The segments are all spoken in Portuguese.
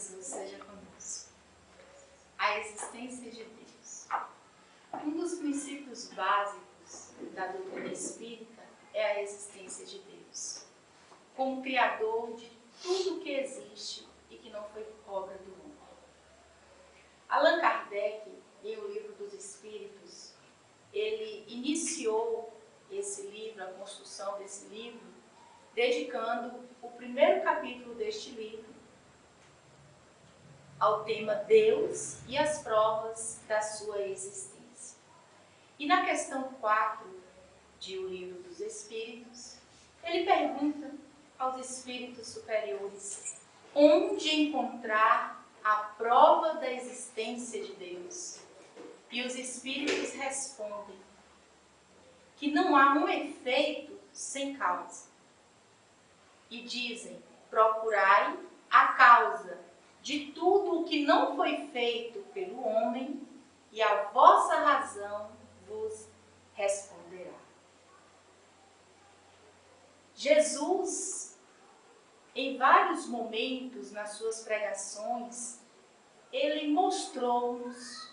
Jesus seja conosco. A existência de Deus. Um dos princípios básicos da doutrina espírita é a existência de Deus, como Criador de tudo que existe e que não foi obra do homem. Allan Kardec, em O Livro dos Espíritos, ele iniciou esse livro, a construção desse livro, dedicando o primeiro capítulo deste livro ao tema Deus e as provas da sua existência. E na questão 4 de O Livro dos Espíritos, ele pergunta aos espíritos superiores onde encontrar a prova da existência de Deus. E os espíritos respondem que não há um efeito sem causa. E dizem: procurai a causa de tudo o que não foi feito pelo homem, e a vossa razão vos responderá. Jesus, em vários momentos nas suas pregações, ele mostrou-nos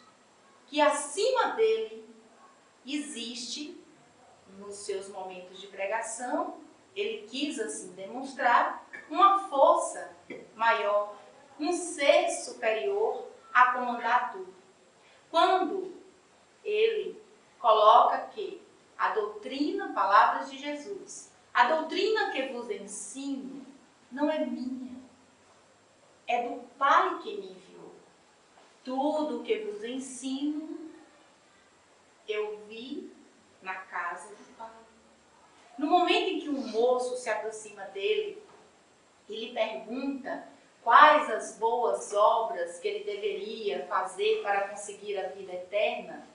que acima dele existe, nos seus momentos de pregação, ele quis assim demonstrar uma força maior, um ser superior a comandar tudo. Quando ele coloca que a doutrina, palavras de Jesus, a doutrina que vos ensino não é minha, é do Pai que me enviou. Tudo o que vos ensino, eu vi na casa do Pai. No momento em que um moço se aproxima dele e lhe pergunta quais as boas obras que ele deveria fazer para conseguir a vida eterna,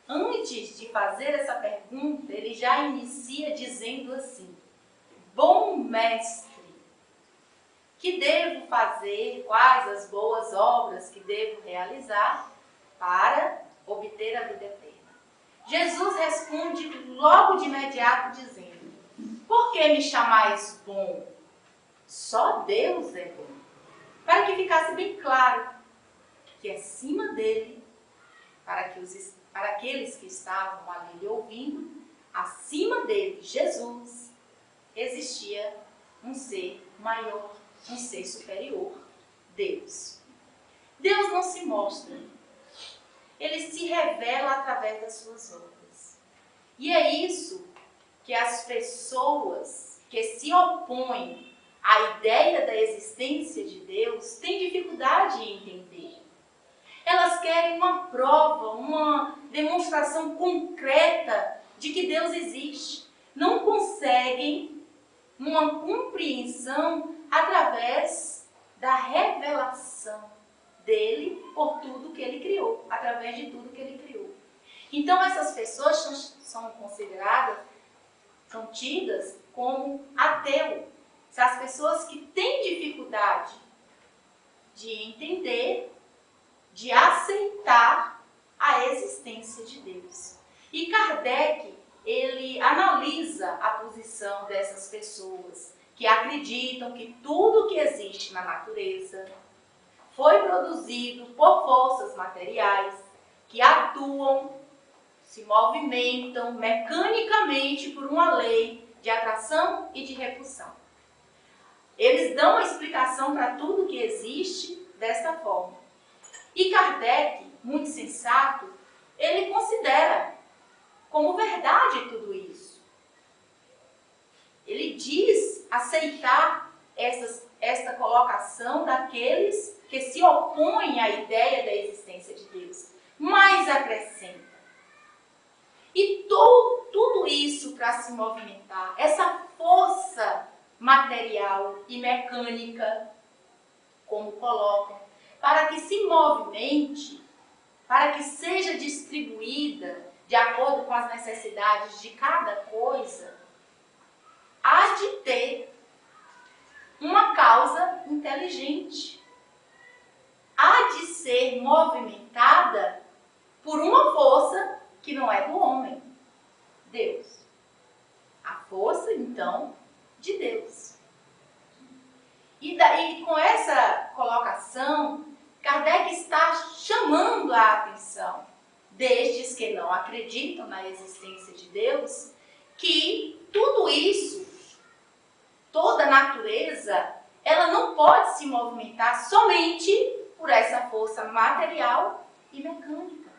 antes de fazer essa pergunta, ele já inicia dizendo assim: bom mestre, que devo fazer, quais as boas obras que devo realizar para obter a vida eterna? Jesus responde logo de imediato dizendo: por que me chamais bom? Só Deus é bom. Para que ficasse bem claro que acima dele, para aqueles que estavam ali lhe ouvindo, acima dele, Jesus, existia um ser maior, um ser superior, Deus. Deus não se mostra, ele se revela através das suas obras. E é isso que as pessoas que se opõem à ideia da existência de Deus têm dificuldade em entender. Elas querem uma prova, uma demonstração concreta de que Deus existe. Não conseguem uma compreensão através da revelação dele por tudo que ele criou, através de tudo que ele criou. Então essas pessoas são consideradas, são tidas como ateu. São as pessoas que têm dificuldade de entender, de aceitar a existência de Deus. E Kardec, ele analisa a posição dessas pessoas que acreditam que tudo que existe na natureza foi produzido por forças materiais que atuam, se movimentam mecanicamente por uma lei de atração e de repulsão. Eles dão a explicação para tudo que existe desta forma. E Kardec, muito sensato, ele considera como verdade tudo isso. Ele diz aceitar esta colocação daqueles que se opõem à ideia da existência de Deus, mas acrescenta: e tudo isso para se movimentar, essa força material e mecânica, como colocam, para que se movimente, para que seja distribuída de acordo com as necessidades de cada coisa, há de ter uma causa inteligente. Há de ser movimentada por uma força que não é do homem, Deus. A força, então, de Deus. E com essa colocação, Kardec está chamando a atenção destes que não acreditam na existência de Deus, que tudo isso, toda a natureza, ela não pode se movimentar somente por essa força material e mecânica,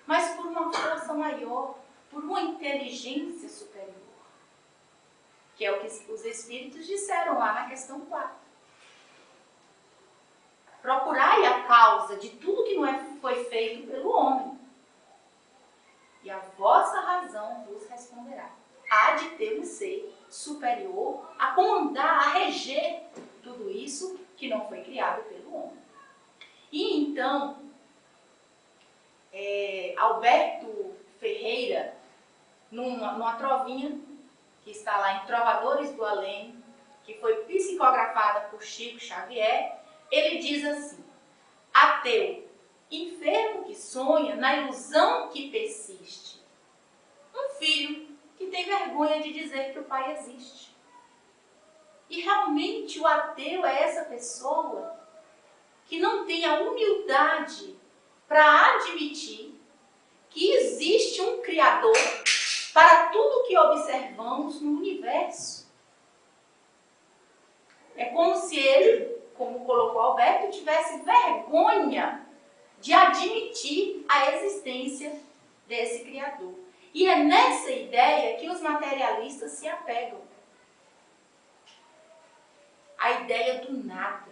mas por uma força maior, por uma inteligência superior, que é o que os Espíritos disseram lá na questão 4. Procurai a causa de tudo que não foi feito pelo homem, e a vossa razão vos responderá. Há de ter um ser superior a comandar, a reger tudo isso que não foi criado pelo homem. E então, Alberto Ferreira, numa trovinha que está lá em Trovadores do Além, que foi psicografada por Chico Xavier, ele diz assim: ateu, enfermo que sonha na ilusão que persiste. Um filho que tem vergonha de dizer que o pai existe. E realmente o ateu é essa pessoa que não tem a humildade para admitir que existe um Criador para tudo que observamos no universo. É como se ele, como colocou Alberto, tivesse vergonha de admitir a existência desse Criador. E é nessa ideia que os materialistas se apegam. A ideia do nada.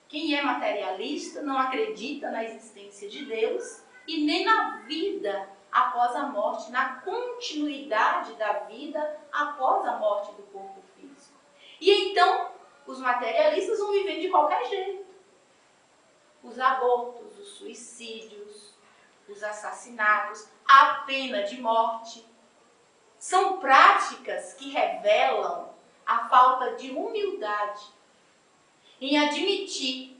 Quem é materialista não acredita na existência de Deus e nem na vida após a morte, na continuidade da vida após a morte do corpo físico. E então, os materialistas vão viver de qualquer jeito. Os abortos, os suicídios, os assassinatos, a pena de morte. São práticas que revelam a falta de humildade em admitir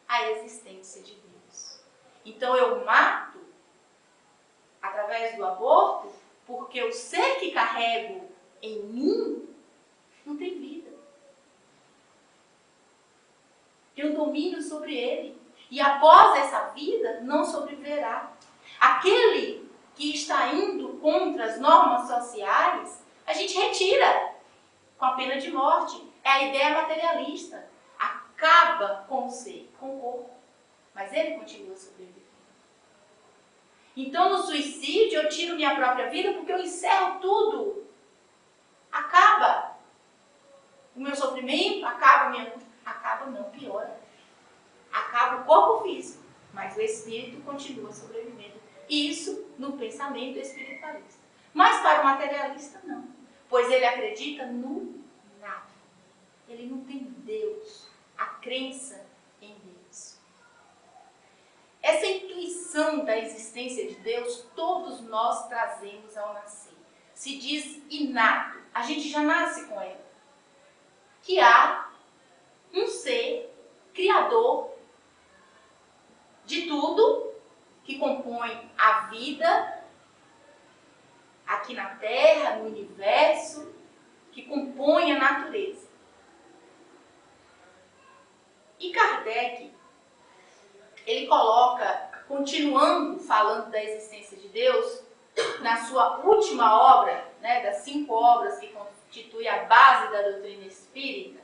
a existência de Deus. Então eu mato através do aborto porque o ser que carrego em mim não tem vida. Eu domino sobre ele. E após essa vida não sobreviverá. Aquele que está indo contra as normas sociais, a gente retira com a pena de morte. É a ideia materialista. Acaba com o ser, com o corpo. Mas ele continua sobrevivendo. Então, no suicídio, eu tiro minha própria vida porque eu encerro tudo. Acaba o meu sofrimento, acaba a minha... Acaba não, piora. Acaba o corpo físico, mas o espírito continua sobrevivendo. Isso no pensamento espiritualista. Mas para o materialista, não. Pois ele acredita no nada. Ele não tem Deus. A crença em Deus. Essa intuição da existência de Deus, todos nós trazemos ao nascer. Se diz inato. A gente já nasce com ela. Que há um ser criador de tudo que compõe a vida aqui na Terra, no universo, que compõe a natureza. E Kardec, ele coloca, continuando falando da existência de Deus, na sua última obra, das 5 obras que constituem a base da doutrina espírita,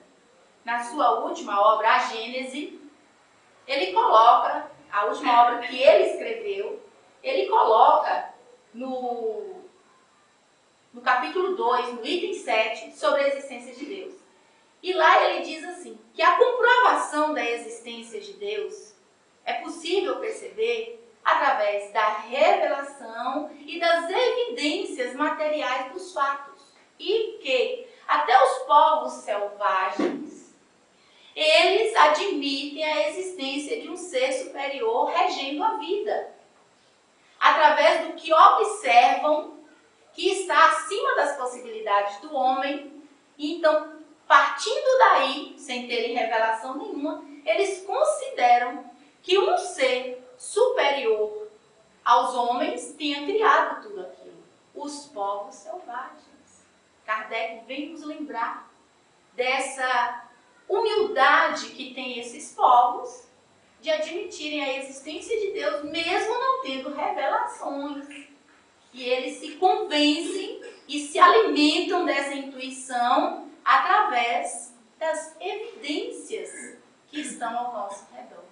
na sua última obra, a Gênese, ele coloca, a última obra que ele escreveu, ele coloca no capítulo 2, no item 7, sobre a existência de Deus. E lá ele diz assim, que a comprovação da existência de Deus é possível perceber através da revelação e das evidências materiais dos fatos. E que até os povos selvagens, eles admitem a existência de um ser superior regendo a vida. Através do que observam que está acima das possibilidades do homem. E então, partindo daí, sem terem revelação nenhuma, eles consideram que um ser superior aos homens tenha criado tudo aquilo. Os povos selvagens. Kardec vem nos lembrar dessa humildade dificuldade que tem esses povos de admitirem a existência de Deus, mesmo não tendo revelações. E eles se convencem e se alimentam dessa intuição através das evidências que estão ao nosso redor.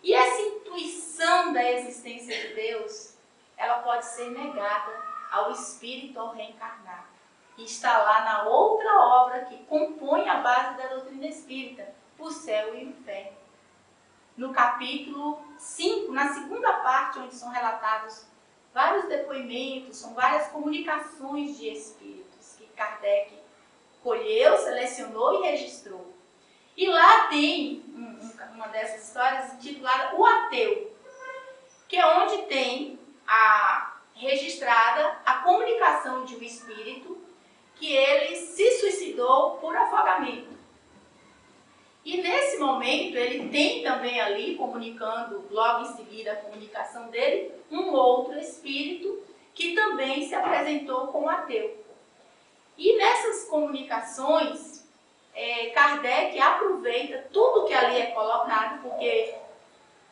E essa intuição da existência de Deus, ela pode ser negada ao espírito ao reencarnar. E está lá na outra obra que compõe a base da doutrina espírita, o céu e o inferno. No capítulo 5, na segunda parte, onde são relatados vários depoimentos, são várias comunicações de espíritos que Kardec colheu, selecionou e registrou. E lá tem uma dessas histórias intitulada O Ateu, que é onde tem registrada a comunicação de um espírito que ele se suicidou por afogamento. E nesse momento ele tem também ali, comunicando logo em seguida a comunicação dele, um outro espírito que também se apresentou como ateu. E nessas comunicações, Kardec aproveita tudo que ali é colocado, porque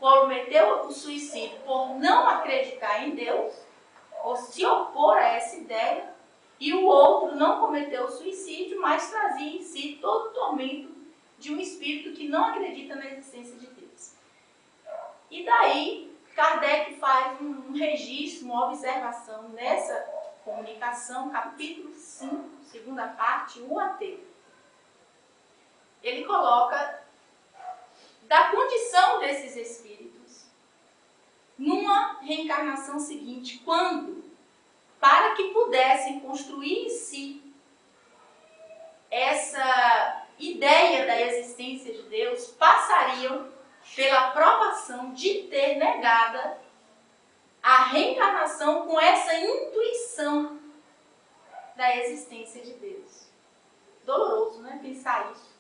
cometeu o suicídio por não acreditar em Deus, ou se opor a essa ideia, e o outro não cometeu o suicídio, mas trazia em si todo o tormento de um espírito que não acredita na existência de Deus. E daí, Kardec faz um registro, uma observação nessa comunicação, capítulo 5, segunda parte, o ateu. Ele coloca da condição desses espíritos numa reencarnação seguinte, quando, para que pudessem construir em si essa ideia da existência de Deus, passariam pela provação de ter negada a reencarnação com essa intuição da existência de Deus. Doloroso, né? Pensar isso.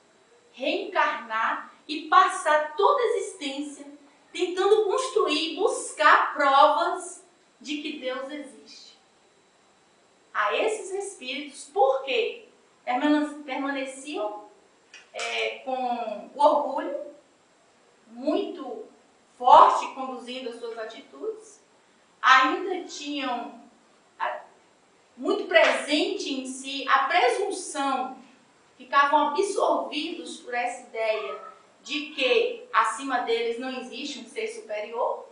Reencarnar e passar toda a existência tentando construir, buscar provas de que Deus existe. A esses espíritos, por quê? Permaneciam com o orgulho muito forte conduzindo as suas atitudes, ainda tinham muito presente em si a presunção, ficavam absorvidos por essa ideia de que acima deles não existe um ser superior,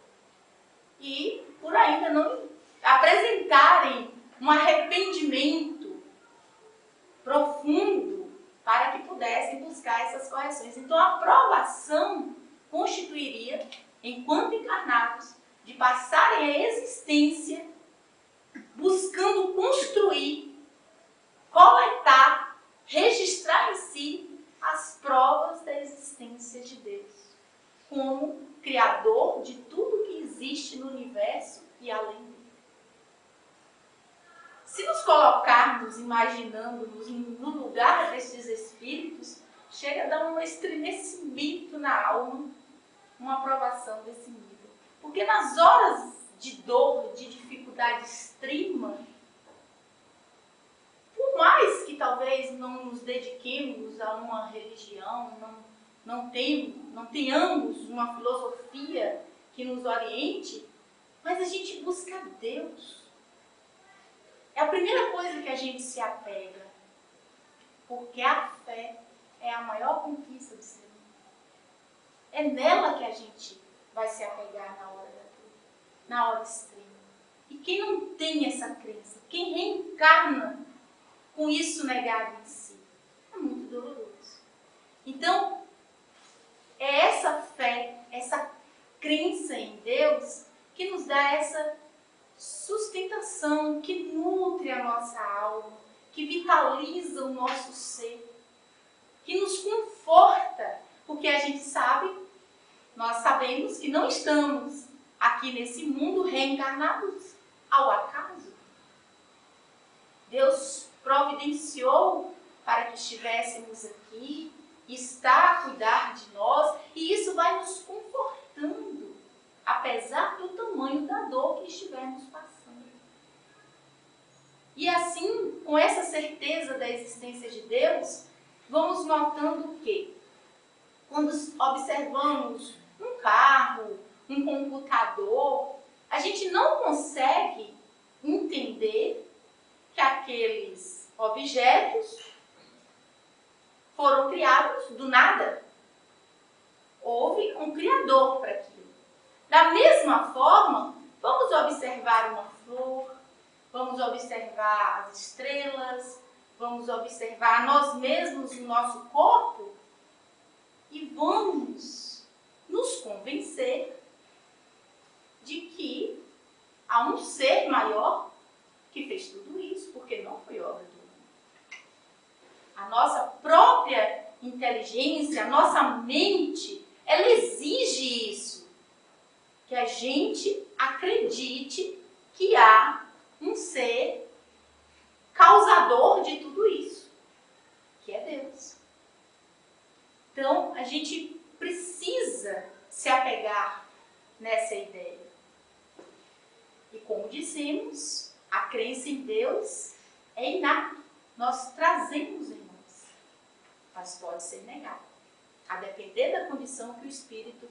e por ainda não apresentarem um arrependimento profundo para que pudessem buscar essas correções. Então a provação constituiria, enquanto encarnados, de passarem a existência buscando construir, coletar, registrar em si as provas da existência de Deus, como Criador de tudo que existe no universo e além dele. Se nos colocarmos, imaginando-nos no lugar desses espíritos, chega a dar um estremecimento na alma, uma provação desse nível. Porque nas horas de dor, de dificuldade extrema, por mais que talvez não nos dediquemos a uma religião, não tenhamos uma filosofia que nos oriente, mas a gente busca Deus. É a primeira coisa que a gente se apega, porque a fé é a maior conquista do ser humano. É nela que a gente vai se apegar na hora da dor, na hora extrema. E quem não tem essa crença, quem reencarna com isso negado em si, é muito doloroso. Então, é essa fé, essa crença em Deus que nos dá essa sustentação, que nutre a nossa alma, que vitaliza o nosso ser, que nos conforta, porque a gente sabe, nós sabemos que não estamos aqui nesse mundo reencarnados ao acaso. Deus providenciou para que estivéssemos aqui, está a cuidar de nós, e isso vai nos confortando, apesar do tamanho da dor que estivermos passando. E assim, com essa certeza da existência de Deus, vamos notando o quê? quando observamos um carro, um computador, a gente não consegue entender que aqueles objetos foram criados do nada. Houve um criador para aquilo. Da mesma forma, vamos observar uma flor, vamos observar as estrelas, vamos observar nós mesmos, o nosso corpo, e vamos nos convencer de que há um ser maior que fez tudo isso, porque não foi obra do homem. A nossa própria inteligência, a nossa mente, ela exige isso. Que a gente acredite que há um ser causador de tudo isso, que é Deus. Então, a gente precisa se apegar nessa ideia. E como dissemos, a crença em Deus é inata. Nós trazemos em nós, mas pode ser negado, a depender da condição que o espírito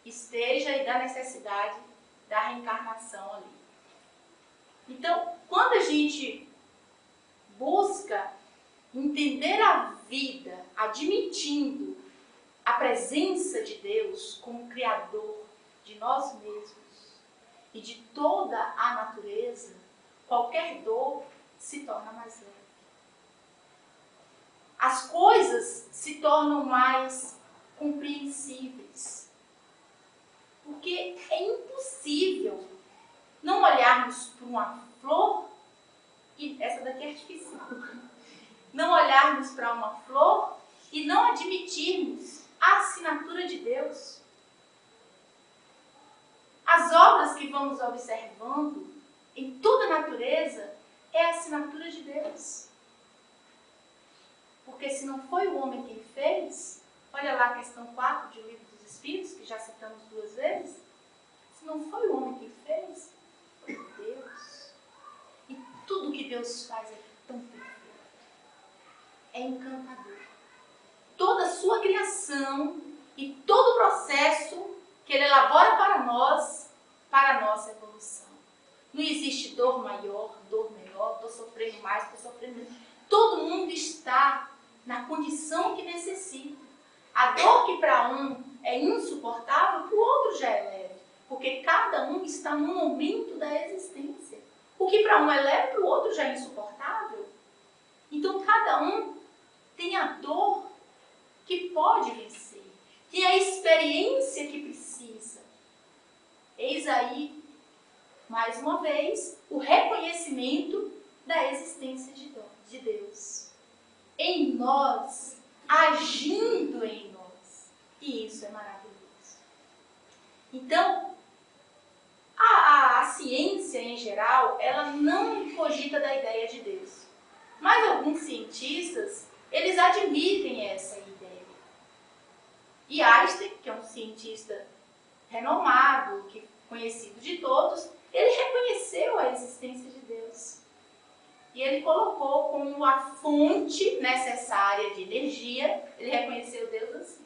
esteja e da necessidade da reencarnação ali. Então, quando a gente busca entender a vida admitindo a presença de Deus como Criador de nós mesmos e de toda a natureza, qualquer dor se torna mais leve. As coisas se tornam mais compreensíveis. Porque é impossível não olharmos para uma flor, e essa daqui é artificial, não olharmos para uma flor e não admitirmos a assinatura de Deus. As obras que vamos observando em toda a natureza é a assinatura de Deus. Porque se não foi o homem quem fez, olha lá a questão 4 de O Livro dos Espíritos, que já citamos 2 vezes, se não foi o homem quem fez, foi Deus. E tudo que Deus faz é tão perfeito. É encantador. Toda a sua criação e todo o processo que Ele elabora para nós, para a nossa evolução. Não existe dor maior, dor menor, estou sofrendo mais, estou sofrendo menos. Todo mundo está na condição que necessita. A dor que para um é insuportável, para o outro já é leve. Porque cada um está no momento da existência. O que para um é leve, para o outro já é insuportável. Então cada um tem a dor que pode vencer. Tem a experiência que precisa. Eis aí, mais uma vez, o reconhecimento da existência de Deus. Em nós, agindo em nós. E isso é maravilhoso. Então, a ciência em geral, ela não cogita da ideia de Deus. Mas alguns cientistas, eles admitem essa ideia. E Einstein, que é um cientista renomado, conhecido de todos, ele reconheceu a existência de Deus. E ele colocou como a fonte necessária de energia, ele reconheceu Deus assim.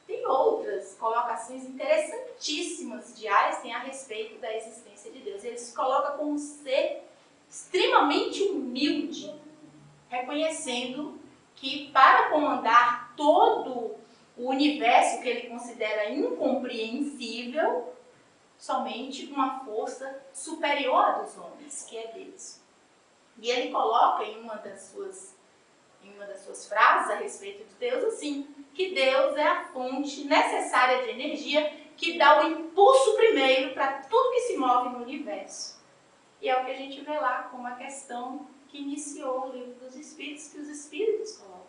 Tem outras colocações interessantíssimas de Einstein a respeito da existência de Deus. Ele se coloca como um ser extremamente humilde, reconhecendo que para comandar todo o universo que ele considera incompreensível, somente uma força superior à dos homens, que é Deus. E ele coloca em uma das suas frases a respeito de Deus assim, que Deus é a fonte necessária de energia que dá o impulso primeiro para tudo que se move no universo. E é o que a gente vê lá como a questão que iniciou o Livro dos Espíritos, que os Espíritos colocam.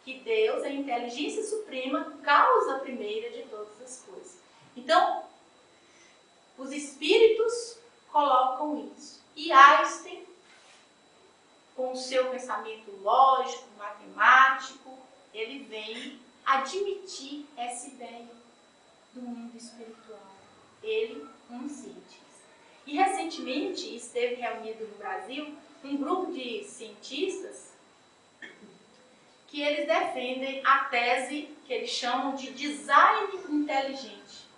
Que Deus é a inteligência suprema, causa primeira de todas as coisas. Então, os Espíritos colocam isso. E Einstein, com o seu pensamento lógico, matemático, ele vem admitir essa ideia do mundo espiritual. Ele, um cientista. E recentemente esteve reunido no Brasil um grupo de cientistas que eles defendem a tese que eles chamam de design inteligente,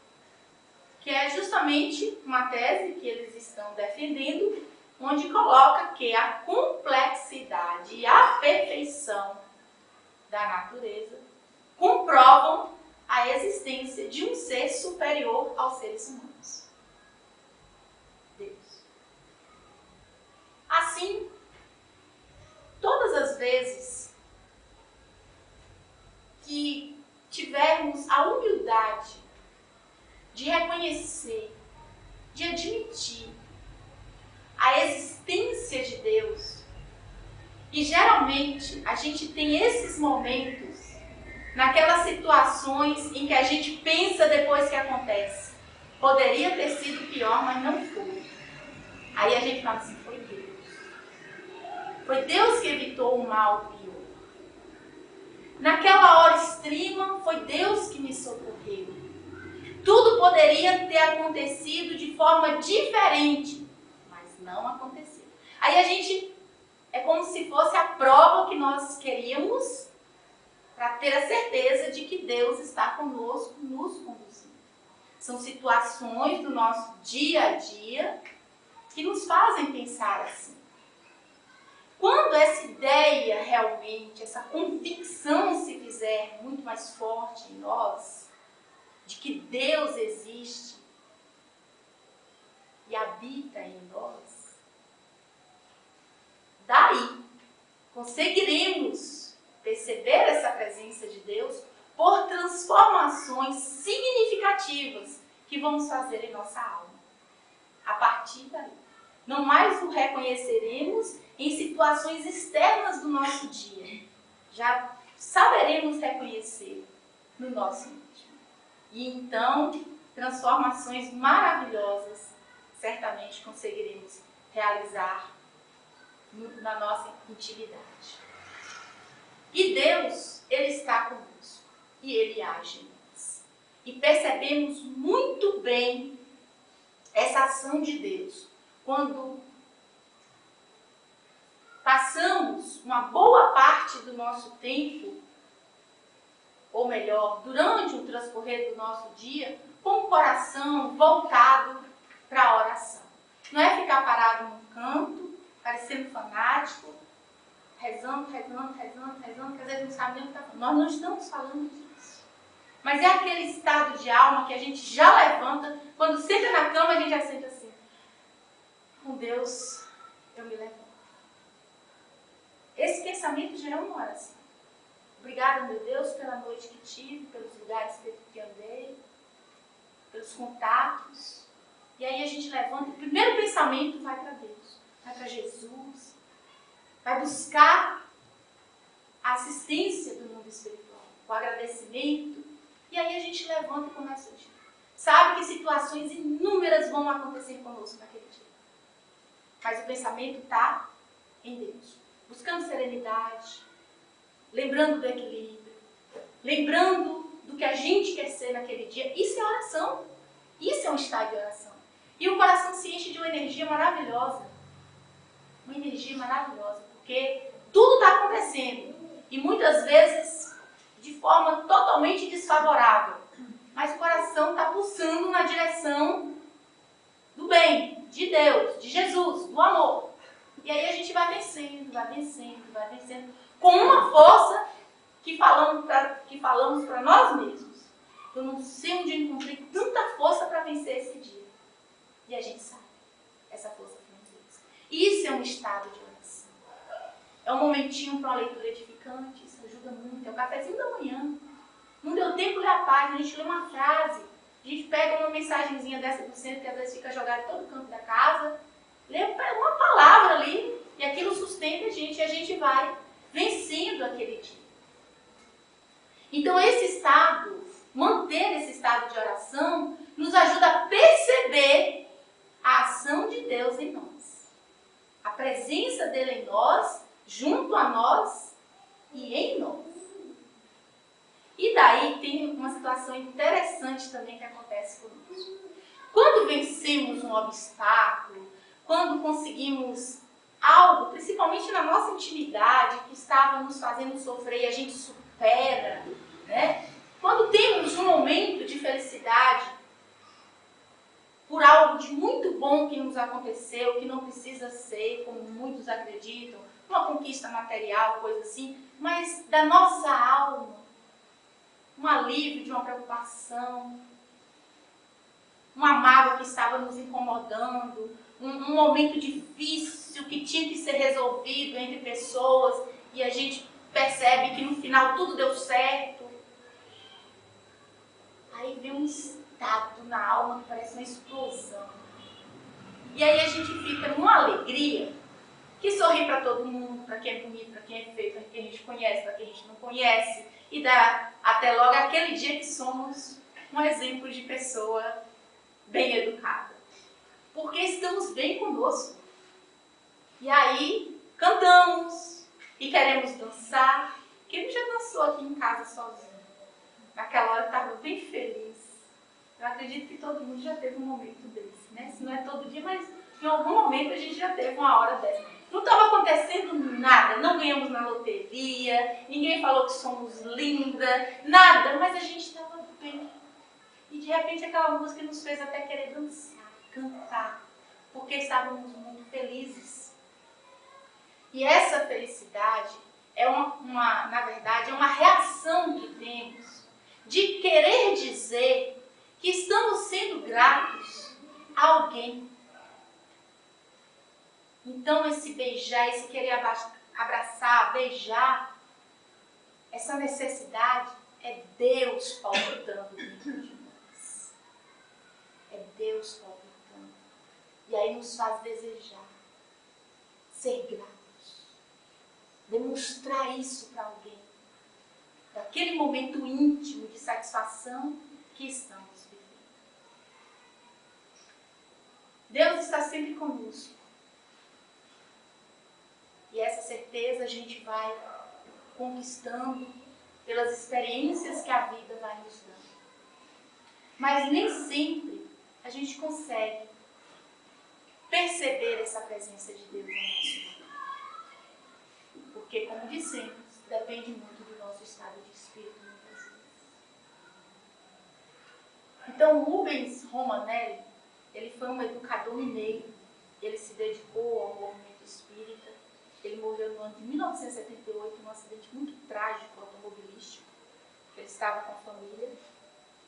que é justamente uma tese que eles estão defendendo, onde coloca que a complexidade e a perfeição da natureza comprovam a existência de um ser superior aos seres humanos. Deus. Assim, todas as vezes que tivermos a humildade de reconhecer, de admitir a existência de Deus, e geralmente a gente tem esses momentos naquelas situações em que a gente pensa depois que acontece, poderia ter sido pior, mas não foi. Aí a gente fala assim, foi Deus. Foi Deus que evitou o mal pior. Naquela hora extrema, foi Deus que me socorreu. Tudo poderia ter acontecido de forma diferente, mas não aconteceu. Aí a gente, é como se fosse a prova que nós queríamos para ter a certeza de que Deus está conosco, nos conduzindo. São situações do nosso dia a dia que nos fazem pensar assim. Quando essa ideia realmente, essa convicção se fizer muito mais forte em nós, de que Deus existe e habita em nós, daí conseguiremos perceber essa presença de Deus por transformações significativas que vamos fazer em nossa alma. A partir daí, não mais o reconheceremos em situações externas do nosso dia, já saberemos reconhecer no nosso íntimo. E então, transformações maravilhosas certamente conseguiremos realizar na nossa intimidade. E Deus, Ele está conosco e Ele age em nós. E percebemos muito bem essa ação de Deus quando passamos uma boa parte do nosso tempo, ou melhor, durante o transcorrer do nosso dia, com o coração voltado para a oração. Não é ficar parado num canto, parecendo fanático, rezando, que às vezes não sabe nem o que está falando. Nós não estamos falando disso. Mas é aquele estado de alma que a gente já levanta, quando senta na cama, a gente já senta assim. Com Deus, eu me levanto. Esse pensamento já é uma oração. Obrigada, meu Deus, pela noite que tive, pelos lugares que andei, pelos contatos. E aí a gente levanta, o primeiro pensamento vai para Deus, vai para Jesus, vai buscar a assistência do mundo espiritual, o agradecimento. E aí a gente levanta e começa o dia. Sabe que situações inúmeras vão acontecer conosco naquele dia. Mas o pensamento está em Deus, buscando serenidade, lembrando do equilíbrio, lembrando do que a gente quer ser naquele dia. Isso é oração. Isso é um estado de oração. E o coração se enche de uma energia maravilhosa. Uma energia maravilhosa, porque tudo está acontecendo. E muitas vezes de forma totalmente desfavorável. Mas o coração está pulsando na direção do bem, de Deus, de Jesus, do amor. E aí a gente vai vencendo, com uma força que falamos para nós mesmos. Eu não sei onde eu encontrei tanta força para vencer esse dia. E a gente sabe, essa força foi em Deus. Isso é um estado de oração. É um momentinho para uma leitura edificante, isso ajuda muito. É o cafezinho da manhã. Não deu tempo de ler a página, a gente lê uma frase, a gente pega uma mensagenzinha dessa do centro, que às vezes fica jogada em todo canto da casa, lê uma palavra ali, e aquilo sustenta a gente, e a gente vai vencendo aquele dia. Então esse estado, manter esse estado de oração, nos ajuda a perceber a ação de Deus em nós. A presença dele em nós, junto a nós e em nós. E daí tem uma situação interessante também que acontece conosco. Quando vencemos um obstáculo, quando conseguimos algo, principalmente na nossa intimidade, que estava nos fazendo sofrer e a gente supera, né? Quando temos um momento de felicidade por algo de muito bom que nos aconteceu, que não precisa ser, como muitos acreditam, uma conquista material, coisa assim, mas da nossa alma, um alívio de uma preocupação, uma mágoa que estava nos incomodando, um momento difícil que tinha que ser resolvido entre pessoas e a gente percebe que no final tudo deu certo. Aí vem um estado na alma que parece uma explosão. E aí a gente fica numa alegria que sorri para todo mundo, para quem é bonito, para quem é feio, para quem a gente conhece, para quem a gente não conhece. E dá até logo aquele dia que somos um exemplo de pessoa bem educada. Porque estamos bem conosco. E aí cantamos e queremos dançar. Quem já dançou aqui em casa sozinho? Naquela hora estava bem feliz. Eu acredito que todo mundo já teve um momento desse, né? Se não é todo dia, mas em algum momento a gente já teve uma hora dessa. Não estava acontecendo nada, não ganhamos na loteria, ninguém falou que somos linda, nada, mas a gente estava bem. E de repente aquela música nos fez até querer dançar, cantar, porque estávamos muito felizes. E essa felicidade é na verdade, é uma reação que temos de querer dizer que estamos sendo gratos a alguém. Então esse beijar, esse querer abraçar, beijar, essa necessidade é Deus palpitando dentro de nós. É Deus palpitando. E aí nos faz desejar ser gratos. Demonstrar isso para alguém. Daquele momento íntimo de satisfação que estamos vivendo. Deus está sempre conosco. E essa certeza a gente vai conquistando pelas experiências que a vida vai nos dando. Mas nem sempre a gente consegue perceber essa presença de Deus no nosso mundo. Porque, como dissemos, depende muito do nosso estado de espírito muitas vezes. Então, Rubens Romanelli, ele foi um educador mineiro. Ele se dedicou ao movimento espírita. Ele morreu no ano de 1978, num acidente muito trágico automobilístico. Ele estava com a família.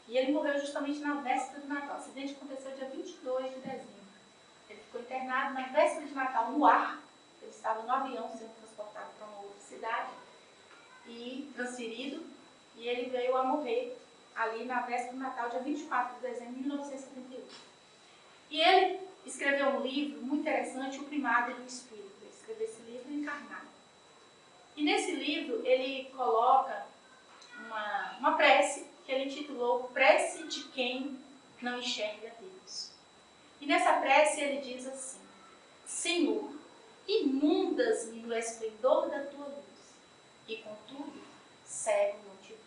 E ele morreu justamente na véspera do Natal. O acidente aconteceu dia 22 de dezembro. Ele ficou internado na véspera de Natal, no ar. Ele estava no avião sendo transportado para uma outra cidade e transferido. E ele veio a morrer ali na véspera do Natal, dia 24 de dezembro de 1978. E ele escreveu um livro muito interessante, O Primado do Espírito. Ele escreveu esse livro encarnado. E nesse livro ele coloca uma prece que ele intitulou Prece de Quem Não Enxerga Deus. E nessa prece ele diz assim: Senhor, inundas-me no esplendor da tua luz, e contudo, cego não te vejo.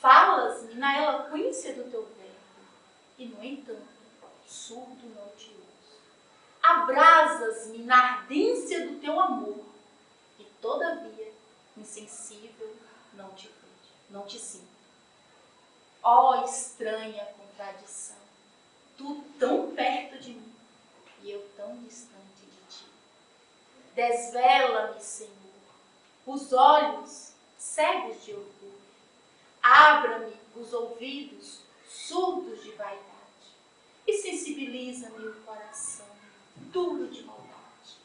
Falas-me na eloquência do teu verbo, e no entanto, surdo não te ouço. Abrasas-me na ardência do teu amor, e todavia, insensível, não te vejo, não te sinto. Ó estranha contradição, tu tão perto de mim, e eu tão distante de ti. Desvela-me, Senhor, os olhos cegos de orgulho. Abra-me os ouvidos surdos de vaidade. E sensibiliza-me o coração duro de maldade,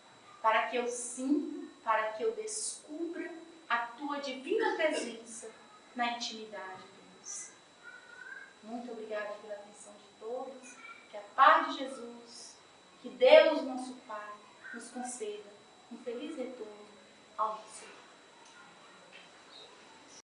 para que eu sinta, para que eu descubra a tua divina presença na intimidade do ser. Muito obrigada pela atenção de todos. Que a paz de Jesus, que Deus, nosso Pai, nos conceda um feliz retorno ao nosso